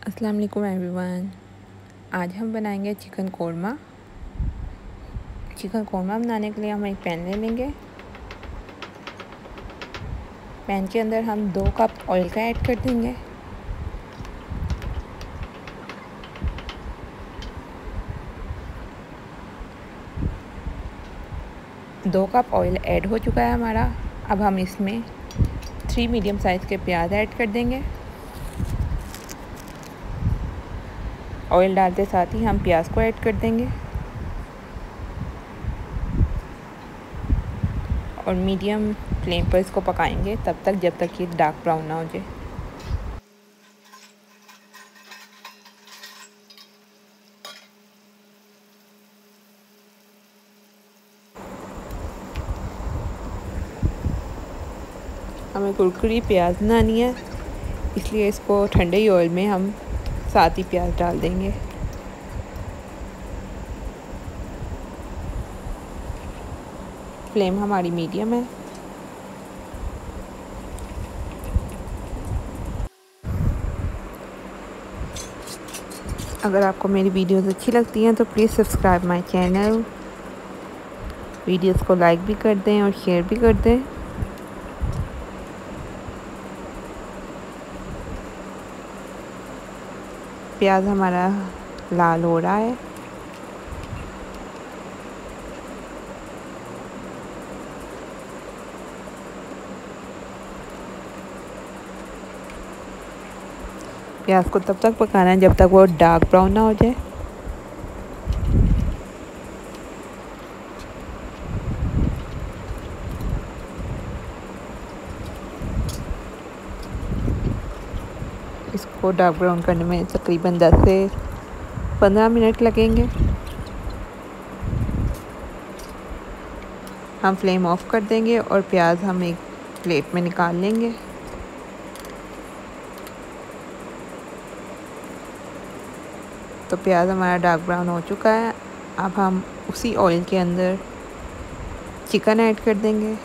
अस्सलाम वालेकुम एवरीवन। आज हम बनाएंगे चिकन कोरमा। चिकन कोरमा बनाने के लिए हम एक पैन ले लेंगे। पैन के अंदर हम 2 कप ऑयल का ऐड कर देंगे। दो कप ऑयल ऐड हो चुका है हमारा। अब हम इसमें 3 मीडियम साइज़ के प्याज ऐड कर देंगे। ऑयल डालते साथ ही हम प्याज को ऐड कर देंगे और मीडियम फ्लेम पर इसको पकाएंगे तब तक जब तक ये डार्क ब्राउन ना हो जाए। हमें कुरकुरी प्याज बनानी है, इसलिए इसको ठंडे ही ऑयल में हम साथ ही प्याज डाल देंगे। फ्लेम हमारी मीडियम है। अगर आपको मेरी वीडियोस अच्छी लगती हैं तो please subscribe my channel. Videos को लाइक भी कर दें और शेयर भी कर दें। प्याज हमारा लाल हो रहा है। प्याज को तब तक पकाना है जब तक वो डार्क ब्राउन ना हो जाए। इसको डार्क ब्राउन करने में तकरीबन 10 से 15 मिनट लगेंगे। हम फ्लेम ऑफ कर देंगे और प्याज हम एक प्लेट में निकाल लेंगे। तो प्याज हमारा डार्क ब्राउन हो चुका है। अब हम उसी ऑयल के अंदर चिकन ऐड कर देंगे।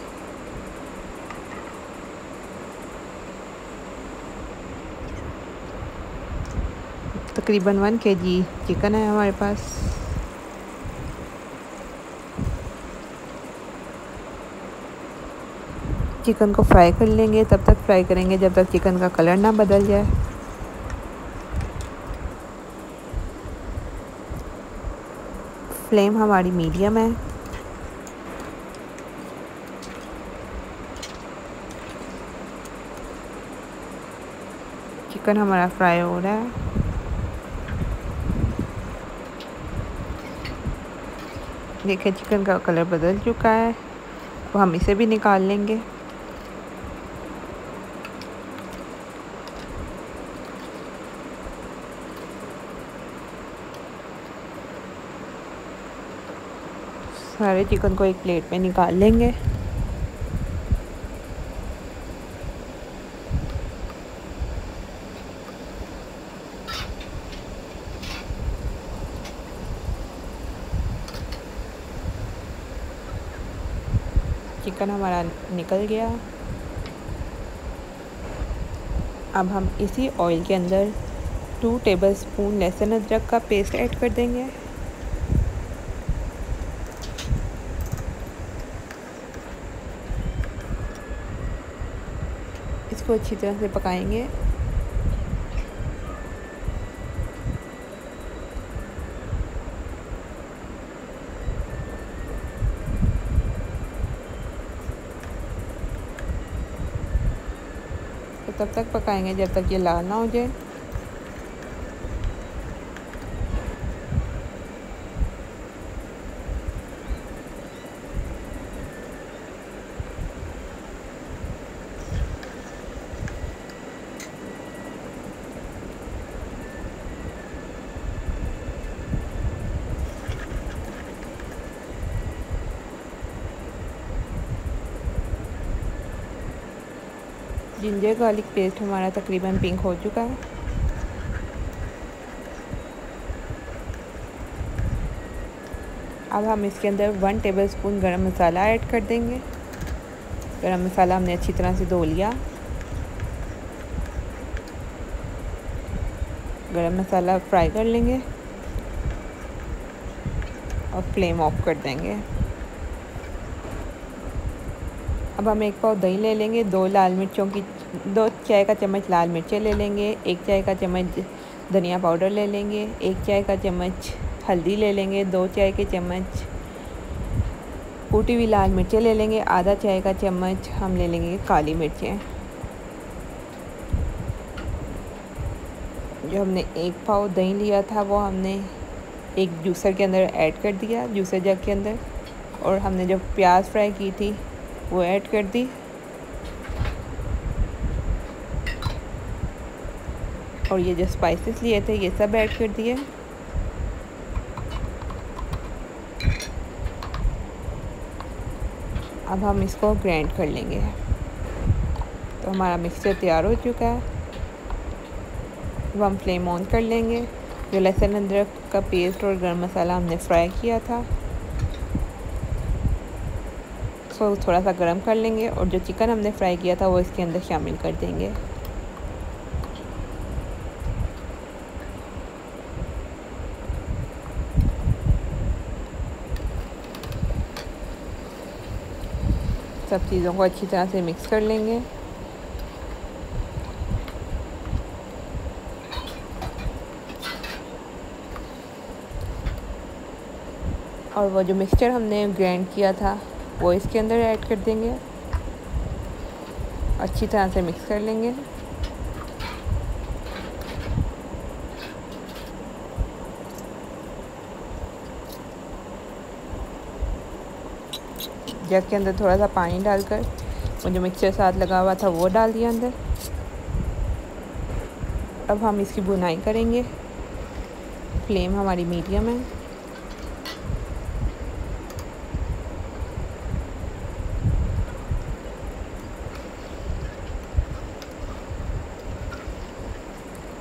तकरीबन 1 kg चिकन है हमारे पास। चिकन को फ्राई कर लेंगे, तब तक फ्राई करेंगे जब तक चिकन का कलर ना बदल जाए। फ्लेम हमारी मीडियम है। चिकन हमारा फ्राई हो रहा है। देखिए चिकन का कलर बदल चुका है। तो हम इसे भी निकाल लेंगे। सारे चिकन को एक प्लेट में निकाल लेंगे। चिकन हमारा निकल गया। अब हम इसी ऑयल के अंदर 2 टेबलस्पून लहसुन अदरक का पेस्ट ऐड कर देंगे। इसको अच्छी तरह से पकाएंगे। तो तब तक पकाएंगे जब तक ये लाल ना हो जाए। जिंजर गार्लिक पेस्ट हमारा तकरीबन पिंक हो चुका है। अब हम इसके अंदर 1 टेबलस्पून गरम मसाला ऐड कर देंगे। गरम मसाला हमने अच्छी तरह से धो लिया। गरम मसाला फ्राई कर लेंगे और फ्लेम ऑफ कर देंगे। अब हम 1 पाव दही ले लेंगे, 2 चाय का चम्मच लाल मिर्चें ले लेंगे, 1 चाय का चम्मच धनिया पाउडर ले लेंगे, 1 चाय का चम्मच हल्दी ले लेंगे, 2 चाय के चम्मच कूटी हुई लाल मिर्चें ले लेंगे, आधा चाय का चम्मच हम ले लेंगे काली मिर्चें। जो हमने 1 पाव दही लिया था वो हमने एक जूसर के अंदर ऐड कर दिया, जूसर जग के अंदर, और हमने जो प्याज फ्राई की थी वो ऐड कर दी। और ये जो स्पाइसेस लिए थे ये सब ऐड कर दिए। अब हम इसको ग्राइंड कर लेंगे। तो हमारा मिक्सचर तैयार हो चुका है। अब हम फ्लेम ऑन कर लेंगे। जो लहसुन अदरक का पेस्ट और गरम मसाला हमने फ्राई किया था उसको थोड़ा सा गर्म कर लेंगे और जो चिकन हमने फ्राई किया था वो इसके अंदर शामिल कर देंगे। सब चीज़ों को अच्छी तरह से मिक्स कर लेंगे। और वो जो मिक्सचर हमने ग्राइंड किया था वो इसके अंदर ऐड कर देंगे, अच्छी तरह से मिक्स कर लेंगे। जग के अंदर थोड़ा सा पानी डालकर वो जो मिक्सचर साथ लगा हुआ था वो डाल दिया अंदर। अब हम इसकी भुनाई करेंगे। फ्लेम हमारी मीडियम है।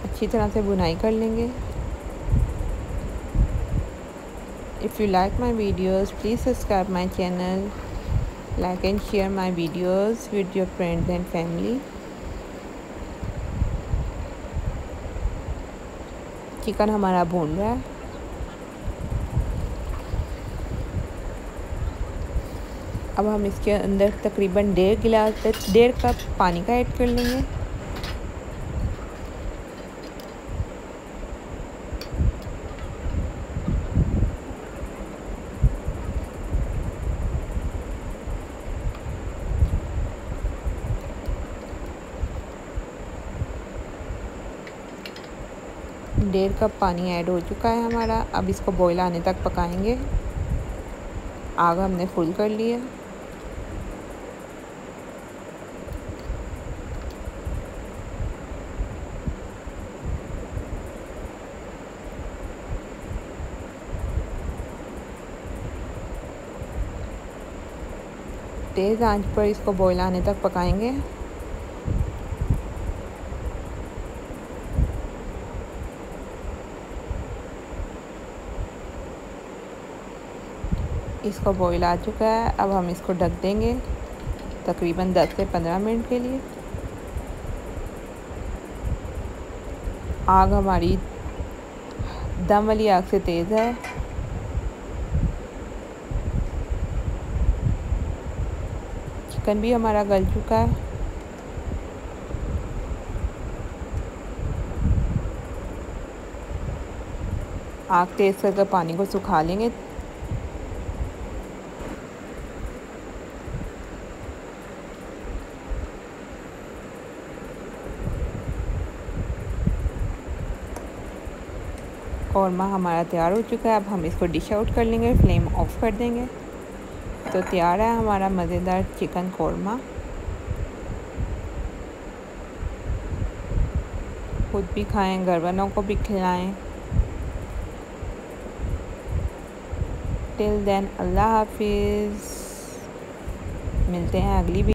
अच्छी तरह से भुनाई कर लेंगे। If you like my videos, please subscribe my channel, like and share my videos with your friends and family. Chicken हमारा भून रहा है। अब हम इसके अंदर तकरीबन 1.5 कप पानी का ऐड कर लेंगे। डेढ़ कप पानी ऐड हो चुका है हमारा। अब इसको बॉईल आने तक पकाएंगे। आग हमने फुल कर लिया। तेज़ आंच पर इसको बॉईल आने तक पकाएंगे। इसको बॉईल आ चुका है। अब हम इसको ढक देंगे तकरीबन 10 से 15 मिनट के लिए। आग हमारी दम वाली आग से तेज़ है। चिकन भी हमारा गल चुका है। आग तेज़ करके पानी को सुखा लेंगे। कौरमा हमारा तैयार हो चुका है। अब हम इसको डिश आउट कर लेंगे, फ्लेम ऑफ कर देंगे। तो तैयार है हमारा मज़ेदार चिकन कौरमा। खुद भी खाएं, घर वालों को भी खिलाएं। टिल देन अल्लाह हाफिज़। मिलते हैं अगली